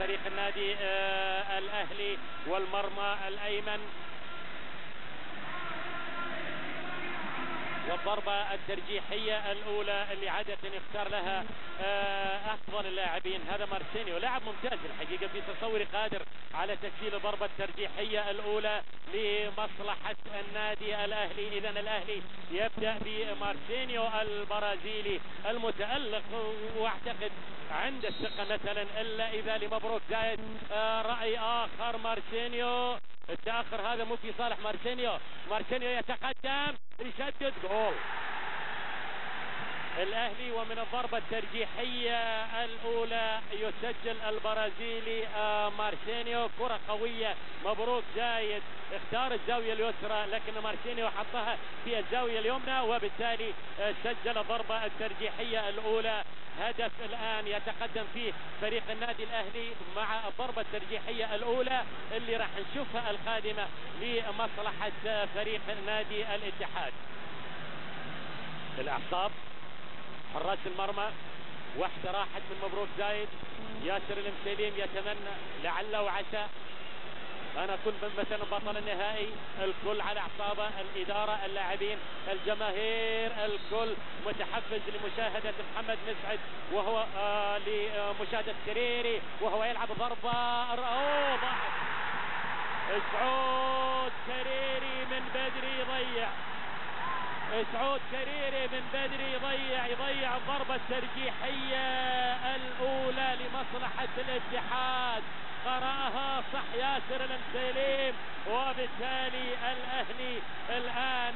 فريق النادي الأهلي والمرمى الأيمن. والضربة الترجيحية الأولى اللي عادة يختار لها أفضل اللاعبين هذا مارسينيو، لاعب ممتاز الحقيقة، في تصوري قادر على تسجيل الضربة الترجيحية الأولى لمصلحة النادي الأهلي. إذن الأهلي يبدأ بمارسينيو البرازيلي المتألق، واعتقد عند الثقة مثلا، إلا إذا لمبروك زايد رأي آخر. مارسينيو التأخر هذا مو في صالح مارسينيو، مارسينيو يتقدم يسدد جول الأهلي. ومن الضربة الترجيحية الأولى يسجل البرازيلي مارسينيو. كرة قوية، مبروك زايد اختار الزاوية اليسرى لكن مارسينيو حطها في الزاوية اليمنى، وبالتالي سجل الضربة الترجيحية الأولى. هدف الآن يتقدم فيه فريق النادي الأهلي مع الضربة الترجيحية الأولى اللي راح نشوفها القادمة لمصلحة فريق نادي الاتحاد. الأعصاب حراس المرمى، واحدة راحت من مبروك زايد. ياسر المسليم يتمنى لعل وعسى أنا أكون مثلا بطل النهائي. الكل على أعصابه، الإدارة، اللاعبين، الجماهير، الكل متحفز لمشاهدة محمد مسعد وهو لمشاهدة كريري وهو يلعب ضربة ضاعت. سعود كريري من بدري يضيع، سعود كريري من بدري يضيع الضربة الترجيحية الأولى لمصلحة الاتحاد. قرأها صح ياسر المسليم، وبالتالي الأهلي الآن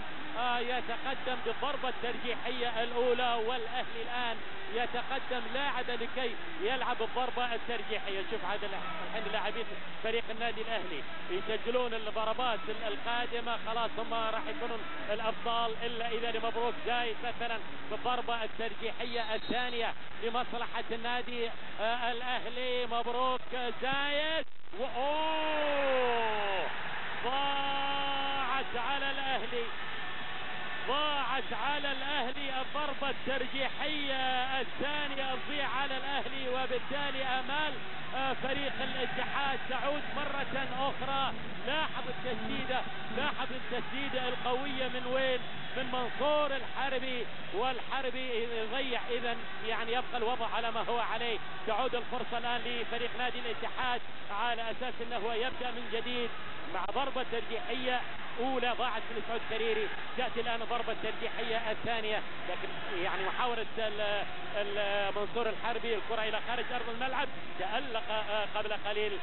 يتقدم بالضربة الترجيحية الأولى، والأهلي الآن يتقدم لاعب لكي يلعب الضربة الترجيحية. شوف هذا الحين لاعبين فريق النادي الأهلي يسجلون الضربات القادمة، خلاص هم راح يكونون الأفضل، إلا إذا لمبروك زايد مثلا بالضربة الترجيحية الثانية لمصلحة النادي الأهلي. مبروك زايد، ضاعت على الأهلي الضربة الترجيحية الثانية، تضيع على الأهلي، وبالتالي آمال فريق الاتحاد تعود مرة أخرى. لاحظ التسديدة القوية من وين؟ من منصور الحربي، والحربي يضيع. إذن يعني يبقى الوضع على ما هو عليه. تعود الفرصة الآن لفريق نادي الاتحاد على أساس أنه يبدأ من جديد مع ضربة ترجيحية أولى ضاعت من سعود كريري. تأتي الآن الضربة الترجيحية الثانية، لكن يعني محاولة منصور الحربي الكرة إلى خارج أرض الملعب. تألق قبل قليل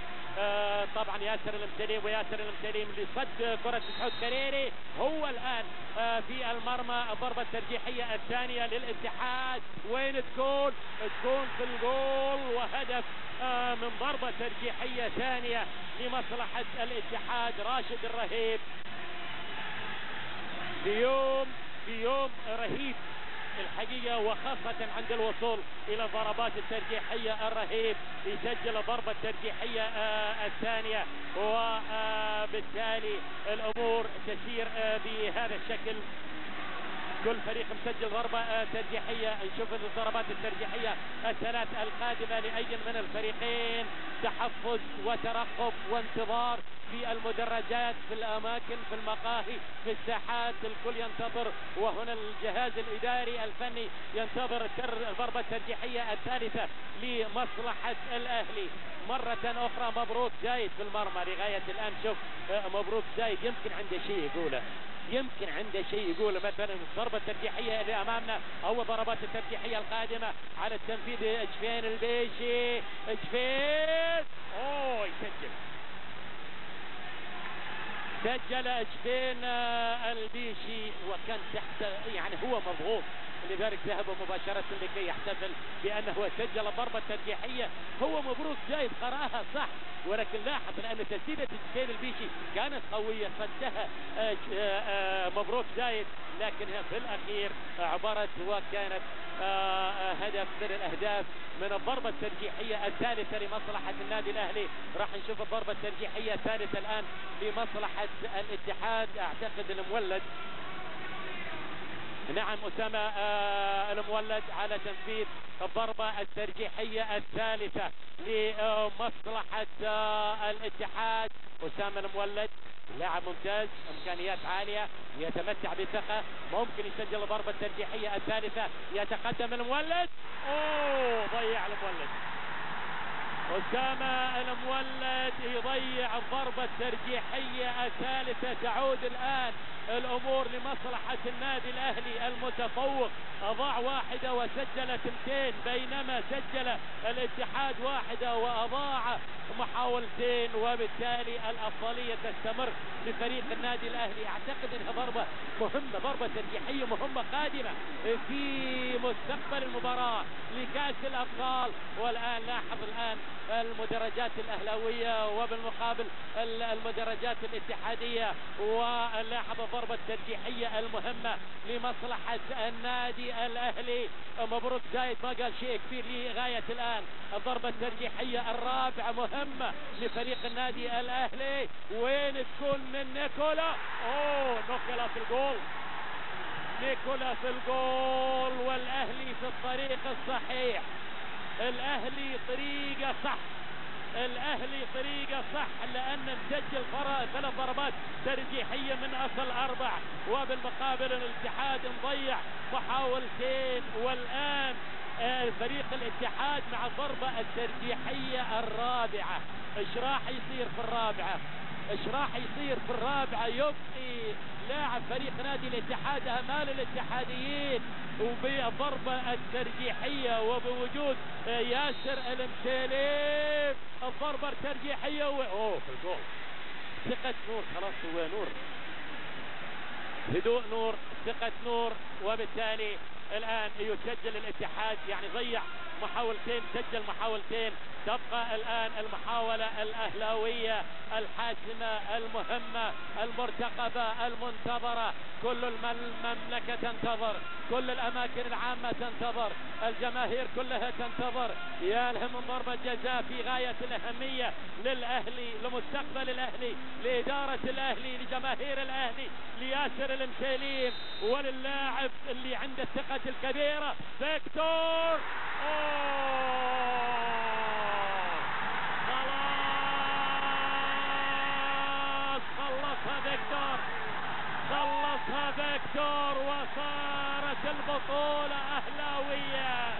طبعا ياسر المسليم، وياسر المسليم اللي صد كرة سعود كريري هو الآن في المرمى. الضربة الترجيحية الثانية للاتحاد وين تكون في الجول، وهدف من ضربة ترجيحية ثانية لمصلحة الاتحاد. راشد الرهيب في يوم رهيب الحقيقة، وخاصة عند الوصول إلى الضربات الترجيحية الرهيب، يسجل الضربة الترجيحية الثانية، وبالتالي الأمور تسير بهذا الشكل. كل فريق مسجل ضربة ترجيحية. نشوف الضربات الترجيحية الثلاث القادمة لأي من الفريقين. تحفظ وترقب وانتظار في المدرجات، في الأماكن، في المقاهي، في الساحات، الكل ينتظر، وهنا الجهاز الإداري الفني ينتظر الضربة الترجيحية الثالثة لمصلحة الأهلي. مرة أخرى مبروك زايد في المرمى لغاية الآن. شوف مبروك زايد يمكن عنده شيء يقوله مثلا الضربة الترجيحية اللي أمامنا أو الضربات الترجيحية القادمة على التنفيذ. اجفين البيشي، اجفين سجل اجفين البيشي، وكان تحت يعني هو مضغوط، لذلك ذهب مباشرة لكي يحتفل بأنه سجل الضربة الترجيحية. هو مبروك زايد قرأها صح، ولكن لاحظ أن تسديدة جفين البيشي كانت قوية، صدها مبروك زايد، لكنها في الأخير عبرت وكانت هدف من الأهداف من الضربة الترجيحية الثالثة لمصلحة النادي الأهلي. راح نشوف الضربة الترجيحية الثالثة الآن لمصلحة الاتحاد. أعتقد المولد نعم أسامة المولد على تنفيذ الضربة الترجيحية الثالثة لمصلحة الاتحاد. أسامة المولد لاعب ممتاز، إمكانيات عالية، يتمتع بثقة، ممكن يسجل الضربة الترجيحية الثالثة. يتقدم المولد، ضيع المولد. أسامة المولد يضيع الضربة الترجيحية الثالثة. تعود الآن الأمور لمصلحة النادي الأهلي المتفوق. أضاع واحدة وسجل ثنتين، بينما سجل الاتحاد واحدة وأضاع محاولتين، وبالتالي الأفضلية تستمر لفريق النادي الأهلي. أعتقد أنها ضربة مهمة، ضربة ترجيحية مهمة قادمة في مستقبل المباراة لكأس الأبطال. والآن لاحظ الآن المدرجات الأهلاوية وبالمقابل المدرجات الاتحادية، ولاحظ الضربة الترجيحية المهمة لمصلحة النادي الأهلي. مبروك زايد ما قال شيء كبير لغاية الآن. الضربة الترجيحية الرابعة مهمة لفريق النادي الأهلي. وين تكون من نيكولا؟ نيكولا في الجول، نيكولا في الجول، والأهلي في الطريق الصحيح. الأهلي طريقة صح، الأهلي طريقة صح، لأن نسجل 3 ضربات ترجيحية من أصل 4، وبالمقابل الاتحاد مضيع محاولتين. والآن فريق الاتحاد مع الضربة الترجيحية الرابعة. ايش راح يصير في الرابعة؟ ايش راح يصير في الرابعة؟ يبقي لاعب فريق نادي الاتحاد امال الاتحاديين وبالضربة الترجيحية وبوجود ياسر المسيليم. الضربة الترجيحية في الجول. ثقة نور، خلاص هو نور، هدوء نور، ثقة نور، وبالتالي الآن يسجل الاتحاد. يعني ضيع محاولتين، سجل محاولتين. تبقى الآن المحاولة الأهلاوية الحاسمة المهمة المرتقبة المنتظرة. كل المملكة تنتظر، كل الأماكن العامة تنتظر، الجماهير كلها تنتظر. يا له من ضربة جزاء في غاية الأهمية للأهلي، لمستقبل الأهلي، لإدارة الأهلي، لجماهير الأهلي، لياسر المسيليم، وللاعب اللي عنده الثقة الكبيرة فيكتور. خلصها فيكتور، خلصها فيكتور، وصارت البطولة أهلاوية.